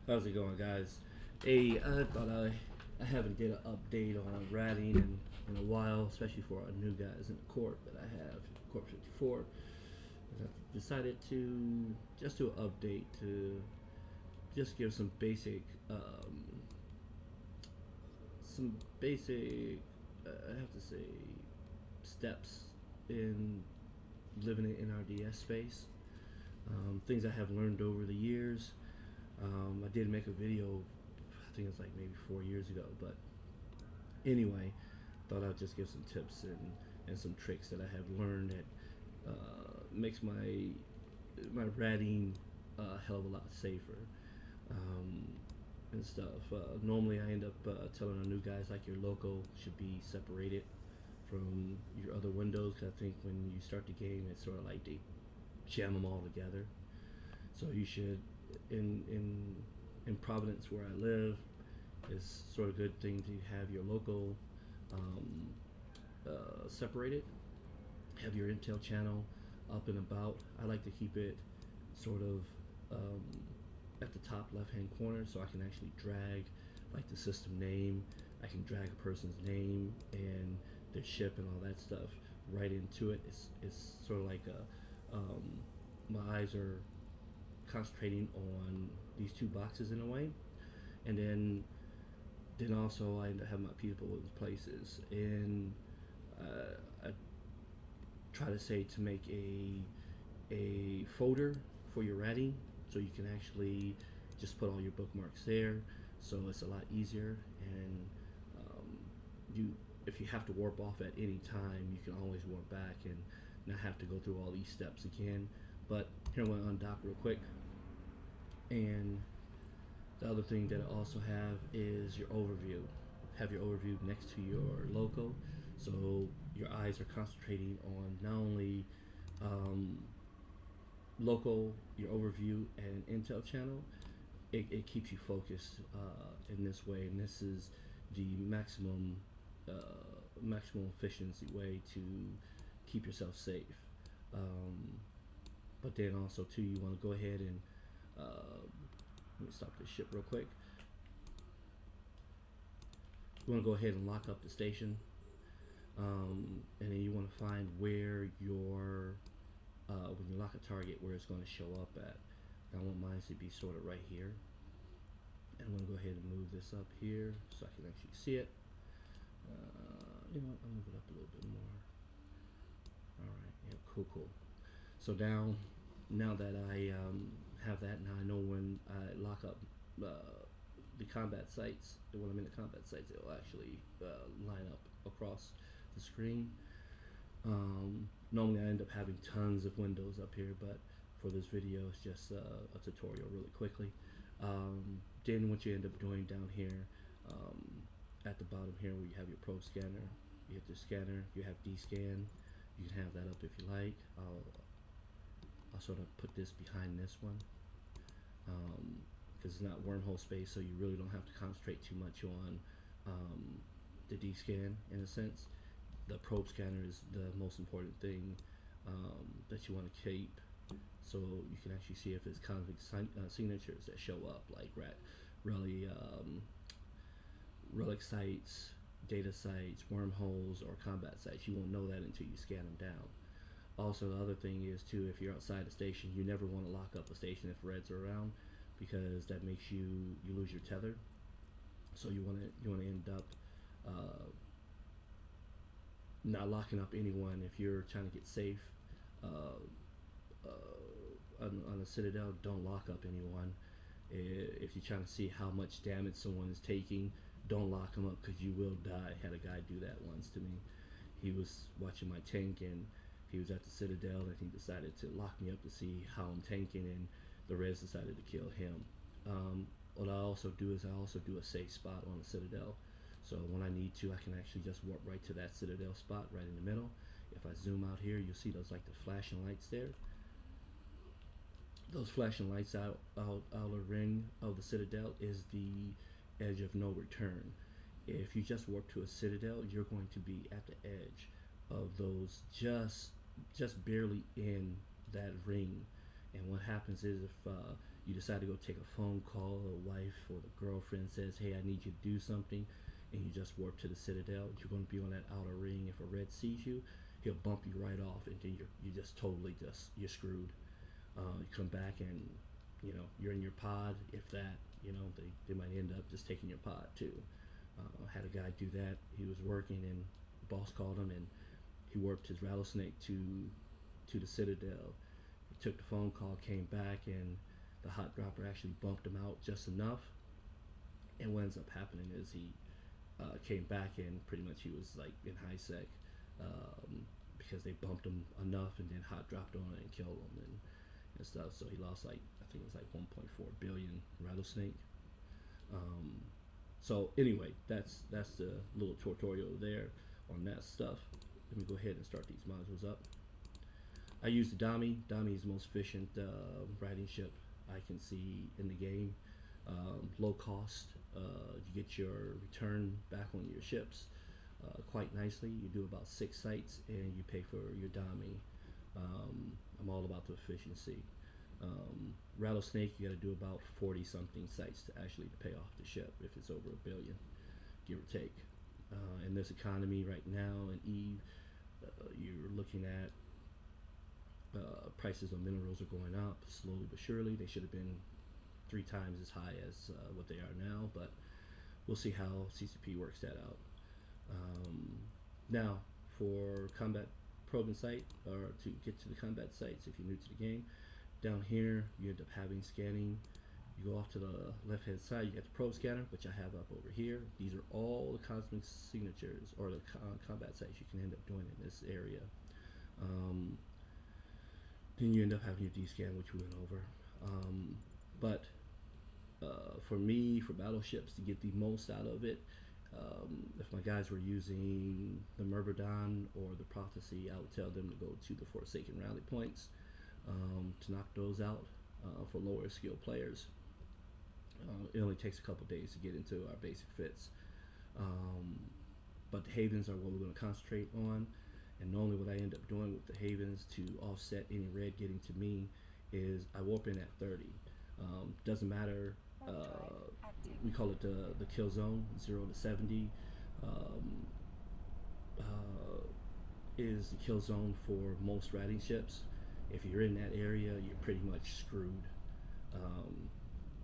How's it going, guys? Hey, I thought I haven't did an update on ratting in a while, especially for our new guys in the corp that I have, Corp 54. And I decided to just do an update to just give some basic, I have to say, steps in living in our DS space. Things I have learned over the years. I did make a video, I think it's like maybe 4 years ago, but anyway, thought I'd just give some tips and some tricks that I have learned that makes my ratting a hell of a lot safer and stuff. Normally, I end up telling our new guys like your local should be separated from your other windows, because I think when you start the game, it's sort of like they jam them all together. So you should, in Providence where I live, it's sort of a good thing to have your local separated, have your intel channel up and about. I like to keep it sort of at the top left hand corner, so I can actually drag like the system name. I can drag a person's name and their ship and all that stuff right into it. It's sort of like my eyes are concentrating on these two boxes in a way, and then also I have my people in places, and I try to say to make a folder for your ratting, so you can actually just put all your bookmarks there, so it's a lot easier. And if you have to warp off at any time, you can always warp back and not have to go through all these steps again. But here I'm going to undock real quick. And the other thing that I also have is your overview. Have your overview next to your logo, so your eyes are concentrating on not only local, your overview, and intel channel. It keeps you focused in this way, and this is the maximum efficiency way to keep yourself safe. But then also too, you want to go ahead and let me stop this ship real quick. You want to go ahead and lock up the station, and then you want to find where your when you lock a target, where it's going to show up at. I want mine to be sort of right here, and I'm going to go ahead and move this up here so I can actually see it. You know what, I'll move it up a little bit more. Alright, yeah, cool. So now that I have that, now I know when I lock up the combat sites, when I'm in the combat sites, it will actually line up across the screen. Normally I end up having tons of windows up here, but for this video it's just a tutorial really quickly. Then what you end up doing down here, at the bottom here where you have your probe scanner, you hit the scanner, you have D-scan, you can have that up if you like. I'll sort of put this behind this one, because it's not wormhole space, so you really don't have to concentrate too much on the D-scan in a sense. The probe scanner is the most important thing that you want to keep, so you can actually see if it's convict signatures that show up, like relic sites, data sites, wormholes, or combat sites. You won't know that until you scan them down. Also, the other thing is too, if you're outside the station, you never want to lock up a station if reds are around, because that makes you lose your tether. So you want to end up not locking up anyone if you're trying to get safe on the Citadel. Don't lock up anyone. If you're trying to see how much damage someone is taking, don't lock them up, because you will die. I had a guy do that once to me. He was watching my tank, and he was at the Citadel, and he decided to lock me up to see how I'm tanking, and the Reds decided to kill him. What I also do is I also do a safe spot on the Citadel, so when I need to, I can actually just warp right to that Citadel spot right in the middle. If I zoom out here, you'll see those like the flashing lights there. Those flashing lights outer ring of the Citadel is the edge of no return. If you just warp to a Citadel, you're going to be at the edge of those, just barely in that ring, And what happens is if you decide to go take a phone call, a wife or the girlfriend says, hey, I need you to do something, and you just warp to the Citadel, you're going to be on that outer ring. If a red sees you, he'll bump you right off, and then you're just totally you're screwed. You come back and, you know, you're in your pod. If that, you know, they might end up just taking your pod too. I had a guy do that. He was working, and the boss called him, and he warped his rattlesnake to the Citadel. He took the phone call, came back, and the hot dropper actually bumped him out just enough. And what ends up happening is he came back, and pretty much he was like in high sec because they bumped him enough, and then hot dropped on it and killed him and stuff. So he lost, like, I think it was like 1.4 billion rattlesnake. So anyway, that's the little tutorial there on that stuff. Let me go ahead and start these modules up. I use the Dami. Dami is the most efficient riding ship I can see in the game. Low cost. You get your return back on your ships quite nicely. You do about 6 sites, and you pay for your Dami. I'm all about the efficiency. Rattlesnake, you got to do about 40 something sites to actually pay off the ship if it's over $1 billion, give or take. In this economy right now in Eve, you're looking at prices of minerals are going up slowly but surely. They should have been 3 times as high as what they are now, but we'll see how CCP works that out. Now, for combat probing site, or to get to the combat sites, if you're new to the game, down here you end up having scanning. You go off to the left hand side, you got the probe scanner, which I have up over here. These are all the cosmic signatures, or the combat sites you can end up doing in this area. Then you end up having your D-scan, which we went over. But for me, for battleships, to get the most out of it, if my guys were using the Myrmidon or the Prophecy, I would tell them to go to the Forsaken Rally Points to knock those out for lower skill players. It only takes a couple days to get into our basic fits. But the Havens are what we're going to concentrate on. And normally what I end up doing with the Havens to offset any red getting to me is I warp in at 30. Doesn't matter. We call it the kill zone, 0 to 70. Is the kill zone for most riding ships. If you're in that area, you're pretty much screwed.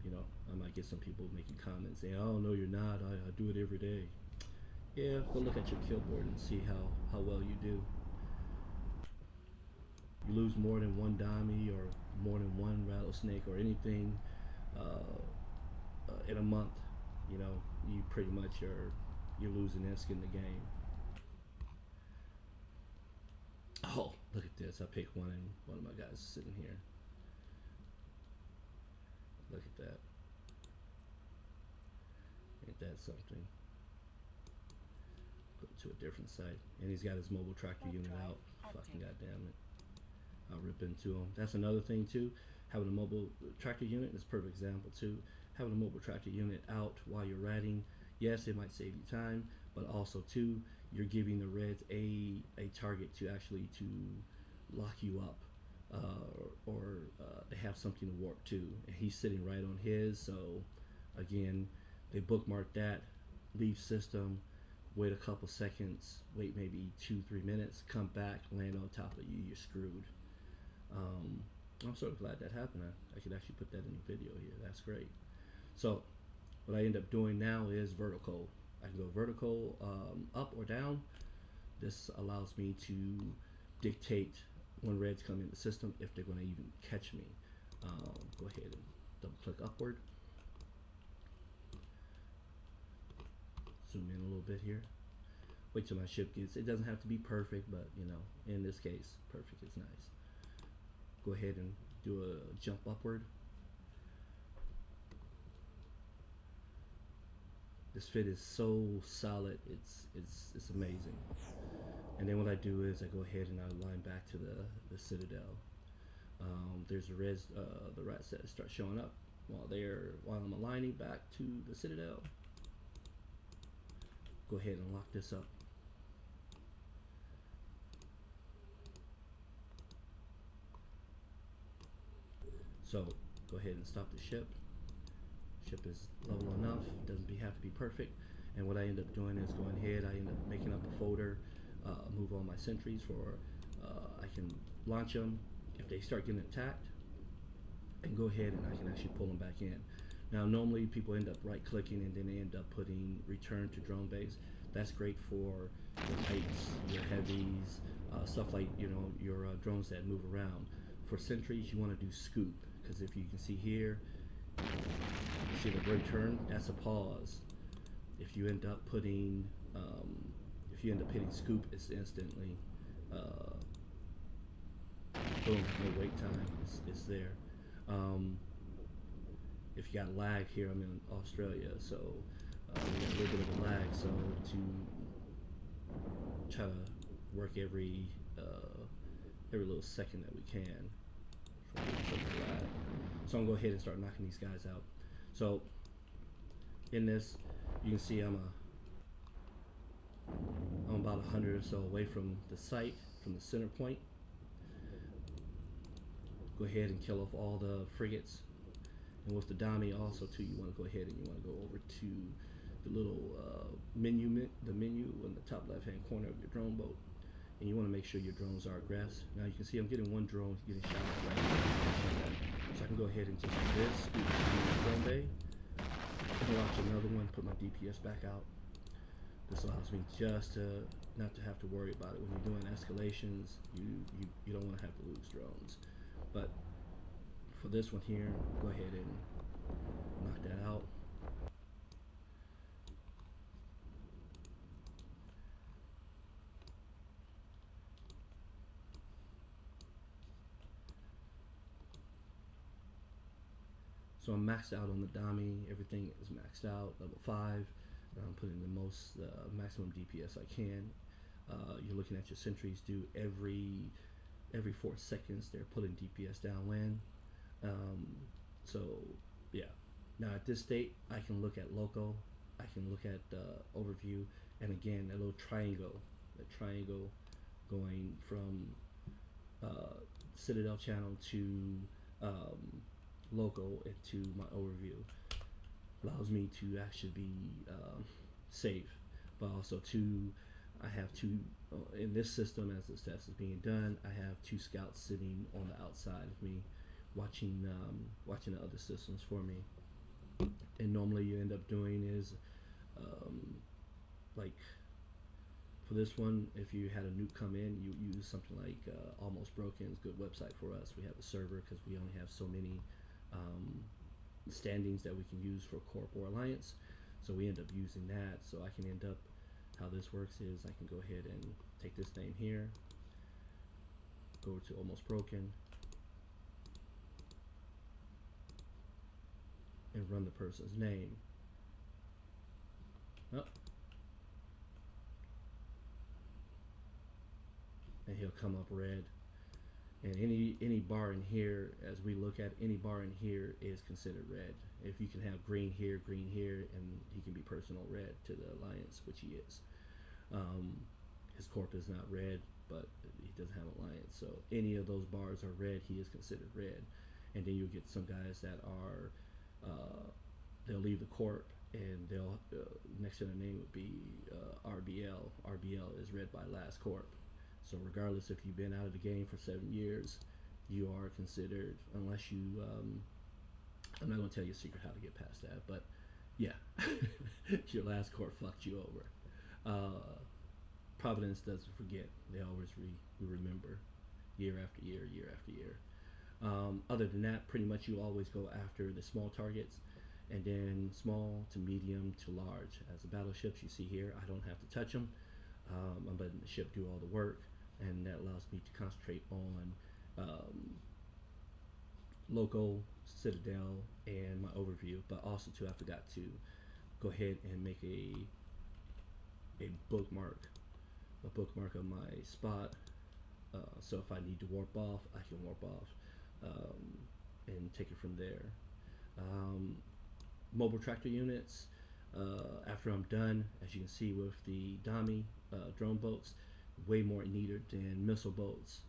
You know, I might get some people making comments saying, "Oh no, you're not. I do it every day." Yeah, go look at your kill board and see how well you do. You lose more than 1 Dami or more than 1 rattlesnake or anything in a month, you know, you pretty much you're losing ISK in the game. Oh, look at this. I picked one, and one of my guys is sitting here. Look at that. Ain't that something? Go to a different site. And he's got his mobile tractor unit out. Fucking goddamn it. I'll rip into him. That's another thing too. Having a mobile tractor unit is a perfect example too. Having a mobile tractor unit out while you're riding, yes, it might save you time, but also too, you're giving the Reds a target to actually to lock you up, or they have something to warp to, and he's sitting right on his. So again, they bookmark that, leave system, wait a couple seconds, wait maybe 2-3 minutes, come back, land on top of you, you're screwed. I'm sort of glad that happened. I could actually put that in the video here. That's great. So what I end up doing now is vertical. I can go vertical, up or down. This allows me to dictate when Reds come in the system if they're going to even catch me. Go ahead and double click upward. Zoom in a little bit here. Wait till my ship gets, it doesn't have to be perfect, but you know, in this case, perfect is nice. Go ahead and do a jump upward. This fit is so solid, it's amazing. And then what I do is I go ahead and I align back to the Citadel. There's the res, the rat set start showing up while I'm aligning back to the Citadel. Go ahead and lock this up. So go ahead and stop the ship. Ship is level enough, doesn't have to be perfect. And what I end up doing is going ahead, I end up making up a folder, move all my sentries for, I can launch them if they start getting attacked, and go ahead and I can actually pull them back in. Now normally people end up right clicking and then they end up putting return to drone base. That's great for your lights, your heavies, stuff like, you know, your drones that move around. For sentries you want to do scoop, because if you can see here, you see the return, that's a pause. If you end up putting, hitting scoop, it's instantly, boom, no wait time, it's there. If you got lag here, I'm in Australia, so we got a little bit of a lag, so to try to work every little second that we can. So I'm gonna go ahead and start knocking these guys out. So in this, you can see I'm about 100 or so away from the site, from the center point. Go ahead and kill off all the frigates. And with the dummy also too, you want to go ahead and you want to go over to the little menu in the top left hand corner of your drone boat, and you want to make sure your drones are aggressed. Now you can see I'm getting one drone getting shot at right now. So I can go ahead and just do this, scoot to the drone bay, and launch another one, put my DPS back out. This allows me just to not to have to worry about it. When you're doing escalations, you don't want to have to lose drones. But for this one here, go ahead and knock that out. So I'm maxed out on the dummy. Everything is maxed out, level 5. I'm putting the most maximum DPS I can. You're looking at your sentries do every 4 seconds they're putting DPS downwind. So yeah, now at this state I can look at local, I can look at overview, and again that little triangle, going from Citadel channel to local into my overview allows me to actually be safe, but also I have two in this system. As this test is being done, I have 2 scouts sitting on the outside of me watching the other systems for me. And normally you end up doing is like for this one, if you had a nuke come in, you use something like Almost Broken is a good website for us. We have a server because we only have so many standings that we can use for Corp or Alliance, so we end up using that. So I can end up, how this works is I can go ahead and take this name here, go to Almost Broken, and run the person's name. Oh. And he'll come up red. And any bar in here, as we look at, any bar in here is considered red. If you can have green here, and he can be personal red to the Alliance, which he is. His corp is not red, but he doesn't have Alliance. So any of those bars are red, he is considered red. And then you'll get some guys that are, they'll leave the corp, and they'll, next to their name would be RBL. RBL is red by last corp. So regardless if you've been out of the game for 7 years, you are considered, unless you, I'm not going to tell you a secret how to get past that, but yeah, your last court fucked you over. Providence doesn't forget. They always remember year after year, year after year. Other than that, pretty much you always go after the small targets, and then small to medium to large. As the battleships you see here, I don't have to touch them. I'm letting the ship do all the work, and that allows me to concentrate on local, Citadel, and my overview. But also too, I forgot to go ahead and make a bookmark of my spot. So if I need to warp off, I can warp off and take it from there. Mobile tractor units. After I'm done, as you can see with the dummy drone boats, way more needed than missile boats.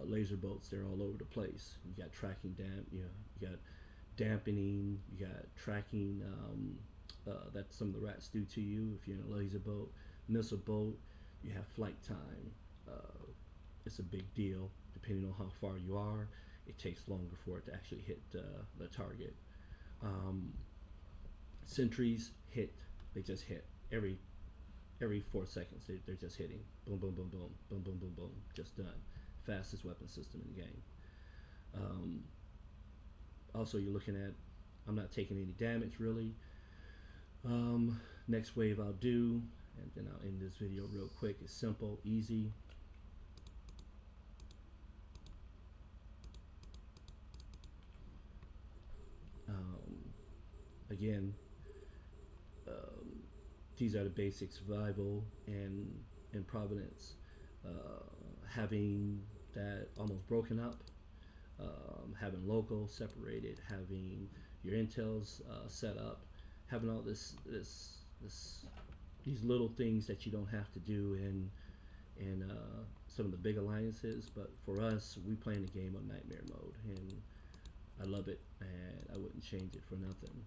laser bolts, they're all over the place. You got tracking you got dampening, you got tracking that some of the rats do to you if you're in a laser bolt. Missile bolt, you have flight time. It's a big deal depending on how far you are. It takes longer for it to actually hit the target. Sentries hit, they just hit every 4 seconds. They're just hitting, boom, boom, boom, boom, boom, boom, boom, boom, just done. Fastest weapon system in the game. Also, you're looking at, I'm not taking any damage really. Next wave I'll do, and then I'll end this video real quick. It's simple, easy. Again, these are the basic survival and provenance. Having that almost broken up, having local separated, having your intels set up, having all these little things that you don't have to do in some of the big alliances. But for us, we playing the game on nightmare mode, and I love it, and I wouldn't change it for nothing.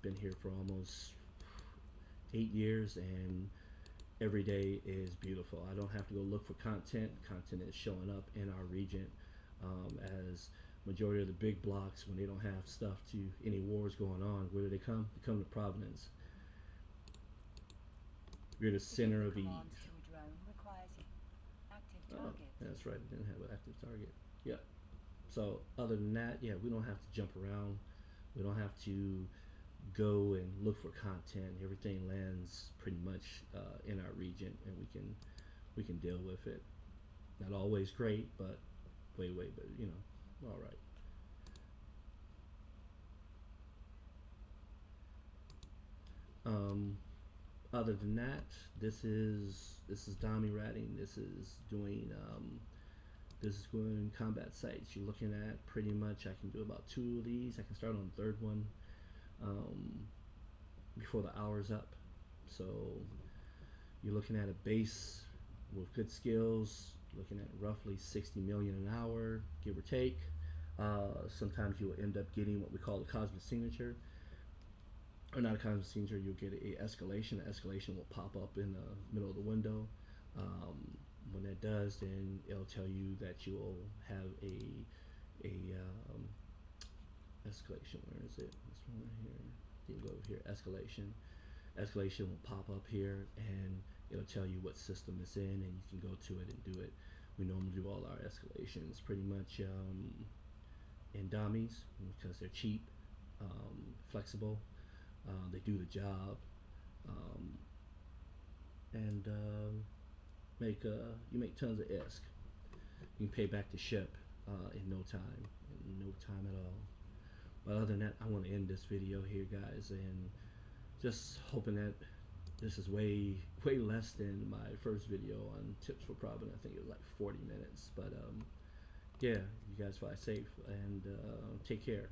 Been here for almost 8 years, and every day is beautiful. I don't have to go look for content. Content is showing up in our region, as majority of the big blocks, when they don't have stuff to any wars going on, where do they come? They come to Providence. We're the center of Eve. Oh, that's right, it didn't have an active target. Yeah. So other than that, yeah, we don't have to jump around. We don't have to go and look for content. Everything lands pretty much in our region, and we can deal with it. Not always great, but way better, you know, all right. Other than that, this is dummy ratting. This is doing combat sites. You're looking at pretty much, I can do about 2 of these. I can start on the 3rd one before the hour's up. So you're looking at a base with good skills, looking at roughly 60 million an hour, give or take. Sometimes you will end up getting what we call a cosmic signature, or not a cosmic signature. You'll get a escalation. The escalation will pop up in the middle of the window. When that does, then it'll tell you that you will have a escalation. Where is it? This one right here. You can go over here. Escalation. Escalation will pop up here, and it'll tell you what system it's in, and you can go to it and do it. We normally do all our escalations pretty much in dummies because they're cheap, flexible. They do the job, and you make tons of ISK. You can pay back the ship in no time at all. But other than that, I want to end this video here, guys, and just hoping that this is way less than my first video on tips for Providence. I think it was like 40 minutes, but yeah, you guys fly safe and take care.